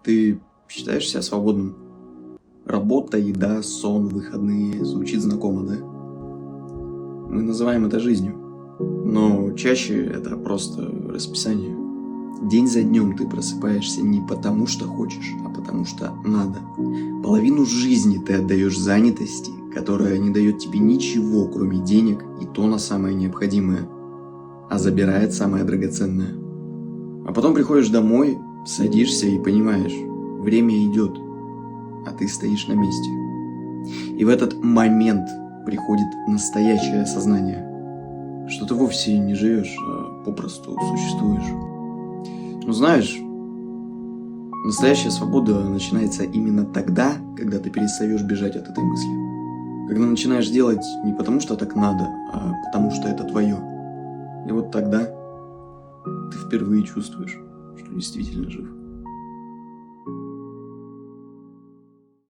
Ты считаешь себя свободным? Работа, еда, сон, выходные. Звучит знакомо, да? Мы называем это жизнью. Но чаще это просто расписание. День за днем ты просыпаешься не потому, что хочешь, а потому что надо. Половину жизни ты отдаешь занятости, которая не дает тебе ничего, кроме денег и то на самое необходимое, а забирает самое драгоценное. А потом приходишь домой, садишься и понимаешь, время идет, а ты стоишь на месте. И в этот момент приходит настоящее осознание, что ты вовсе не живешь, а попросту существуешь. Но знаешь, настоящая свобода начинается именно тогда, когда ты перестаешь бежать от этой мысли. Когда начинаешь делать не потому, что так надо, а потому, что это твое. И вот тогда ты впервые чувствуешь, что действительно жив.